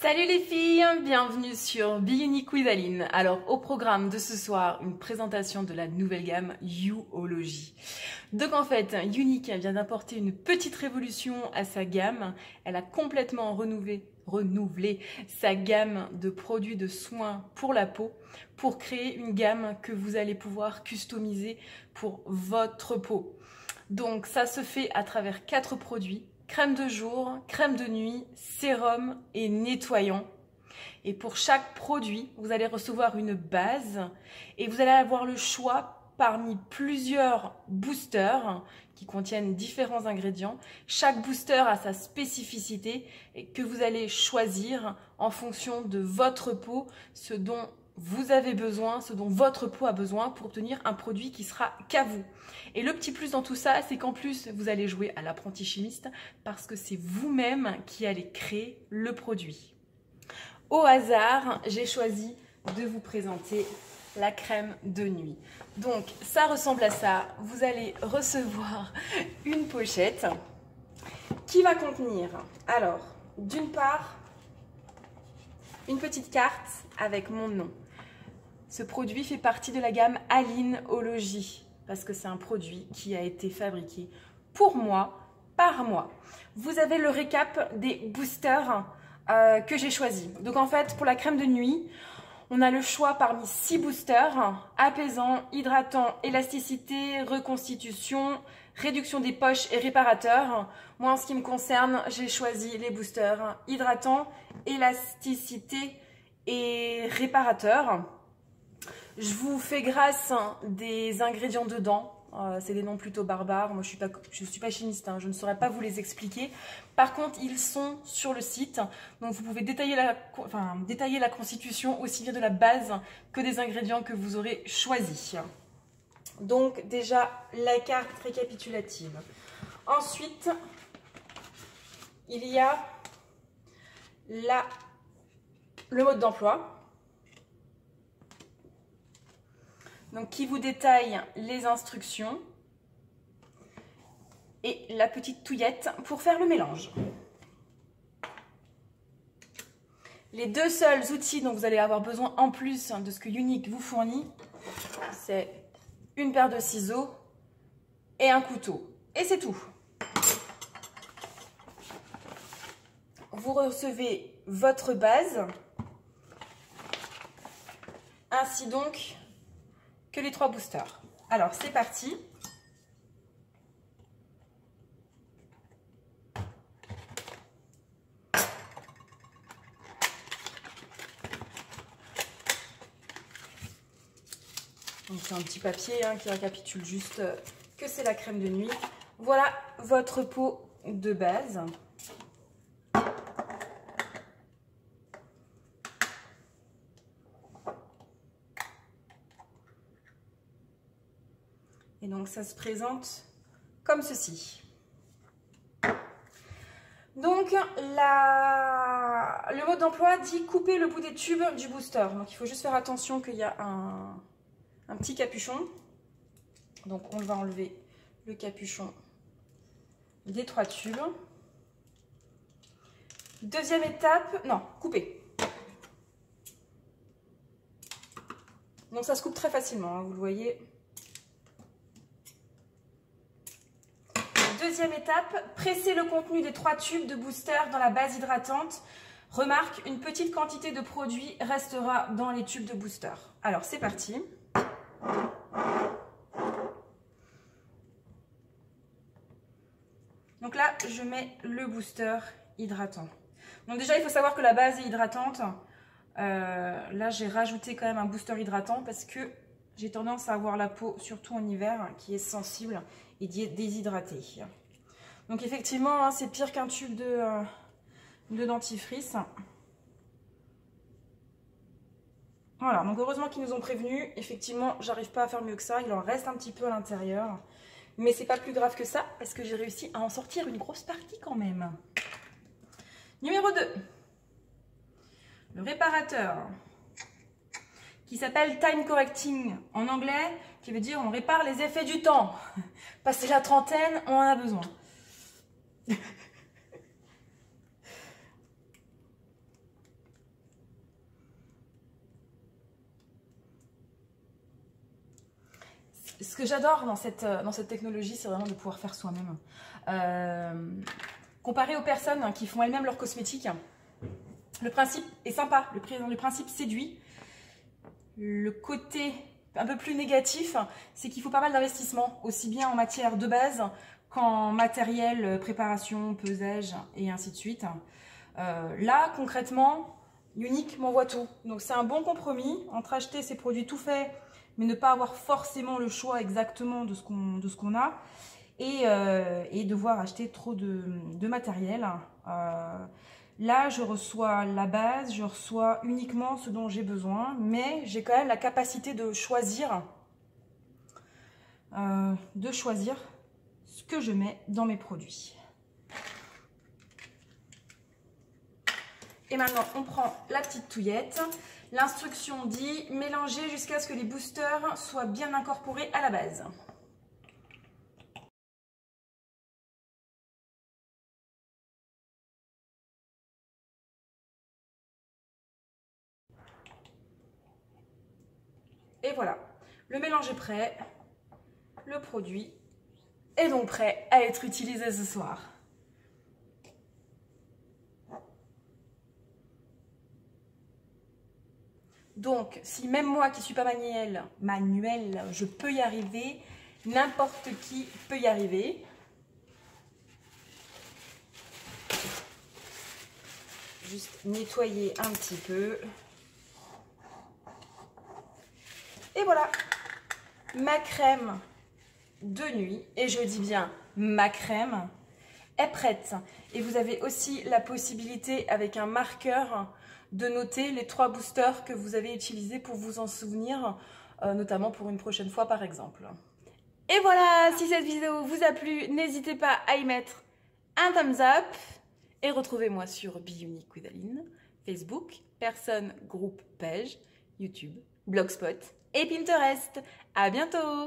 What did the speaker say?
Salut les filles, bienvenue sur Be Unique with Aline. Alors au programme de ce soir, une présentation de la nouvelle gamme Youology. Donc en fait, Unique vient d'apporter une petite révolution à sa gamme. Elle a complètement renouvelé sa gamme de produits de soins pour la peau pour créer une gamme que vous allez pouvoir customiser pour votre peau. Donc ça se fait à travers 4 produits. Crème de jour, crème de nuit, sérum et nettoyant. Et pour chaque produit, vous allez recevoir une base et vous allez avoir le choix parmi plusieurs boosters qui contiennent différents ingrédients. Chaque booster a sa spécificité et que vous allez choisir en fonction de votre peau, ce dont vous avez besoin, ce dont votre peau a besoin pour obtenir un produit qui sera qu'à vous. Et le petit plus dans tout ça, c'est qu'en plus, vous allez jouer à l'apprenti chimiste parce que c'est vous-même qui allez créer le produit. Au hasard, j'ai choisi de vous présenter la crème de nuit. Donc, ça ressemble à ça. Vous allez recevoir une pochette qui va contenir, alors, d'une part, une petite carte avec mon nom. Ce produit fait partie de la gamme Alineology parce que c'est un produit qui a été fabriqué pour moi, par moi. Vous avez le récap des boosters que j'ai choisis. Donc en fait, pour la crème de nuit, on a le choix parmi 6 boosters: apaisant, hydratant, élasticité, reconstitution, réduction des poches et réparateur. Moi, en ce qui me concerne, j'ai choisi les boosters hydratant, élasticité et réparateur. Je vous fais grâce des ingrédients dedans. C'est des noms plutôt barbares. Moi, je suis pas chimiste, hein, je ne saurais pas vous les expliquer. Par contre, ils sont sur le site. Donc, vous pouvez détailler la constitution aussi bien de la base que des ingrédients que vous aurez choisis. Donc, déjà, la carte récapitulative. Ensuite, il y a le mode d'emploi. Donc, qui vous détaille les instructions et la petite touillette pour faire le mélange. Les deux seuls outils dont vous allez avoir besoin en plus de ce que Unique vous fournit, c'est une paire de ciseaux et un couteau. Et c'est tout. Vous recevez votre base, ainsi donc que les 3 boosters. Alors, c'est parti. Donc, c'est un petit papier qui récapitule juste que c'est la crème de nuit. Voilà votre peau de base. Et donc, ça se présente comme ceci. Donc, le mode d'emploi dit couper le bout des tubes du booster. Donc, il faut juste faire attention qu'il y a un petit capuchon. Donc, on va enlever le capuchon des 3 tubes. Deuxième étape, non, couper. Donc, ça se coupe très facilement, hein, vous le voyez. Deuxième étape, presser le contenu des 3 tubes de booster dans la base hydratante. Remarque, une petite quantité de produit restera dans les tubes de booster. Alors, c'est parti. Donc là, je mets le booster hydratant. Donc déjà, il faut savoir que la base est hydratante. Là, j'ai rajouté quand même un booster hydratant parce que j'ai tendance à avoir la peau, surtout en hiver, qui est sensible et déshydratée. Donc effectivement, c'est pire qu'un tube de dentifrice. Voilà, donc heureusement qu'ils nous ont prévenus. Effectivement, j'arrive pas à faire mieux que ça. Il en reste un petit peu à l'intérieur. Mais c'est pas plus grave que ça parce que j'ai réussi à en sortir une grosse partie quand même. Numéro 2. Le réparateur, qui s'appelle Time Correcting en anglais, qui veut dire on répare les effets du temps. Passer la trentaine, on en a besoin. Ce que j'adore dans cette technologie, c'est vraiment de pouvoir faire soi-même. Comparé aux personnes qui font elles-mêmes leurs cosmétiques, le principe est sympa, le principe séduit. Le côté un peu plus négatif, c'est qu'il faut pas mal d'investissement, aussi bien en matière de base qu'en matériel, préparation, pesage et ainsi de suite. Là, concrètement, Younique m'envoie tout. Donc c'est un bon compromis entre acheter ces produits tout faits, mais ne pas avoir forcément le choix exactement de ce qu'on a, et devoir acheter trop de matériel. Là, je reçois la base, je reçois uniquement ce dont j'ai besoin, mais j'ai quand même la capacité de choisir ce que je mets dans mes produits. Et maintenant, on prend la petite touillette. L'instruction dit mélanger jusqu'à ce que les boosters soient bien incorporés à la base. Et voilà, le mélange est prêt, le produit est donc prêt à être utilisé ce soir. Donc, si même moi qui ne suis pas manuel, je peux y arriver, n'importe qui peut y arriver. Juste nettoyer un petit peu. Et voilà, ma crème de nuit, et je dis bien ma crème, est prête. Et vous avez aussi la possibilité, avec un marqueur, de noter les 3 boosters que vous avez utilisés pour vous en souvenir, notamment pour une prochaine fois par exemple. Et voilà, si cette vidéo vous a plu, n'hésitez pas à y mettre un thumbs up. Et retrouvez-moi sur Be Unique with Aline, Facebook, personne, groupe, page, YouTube, Blogspot et Pinterest. À bientôt!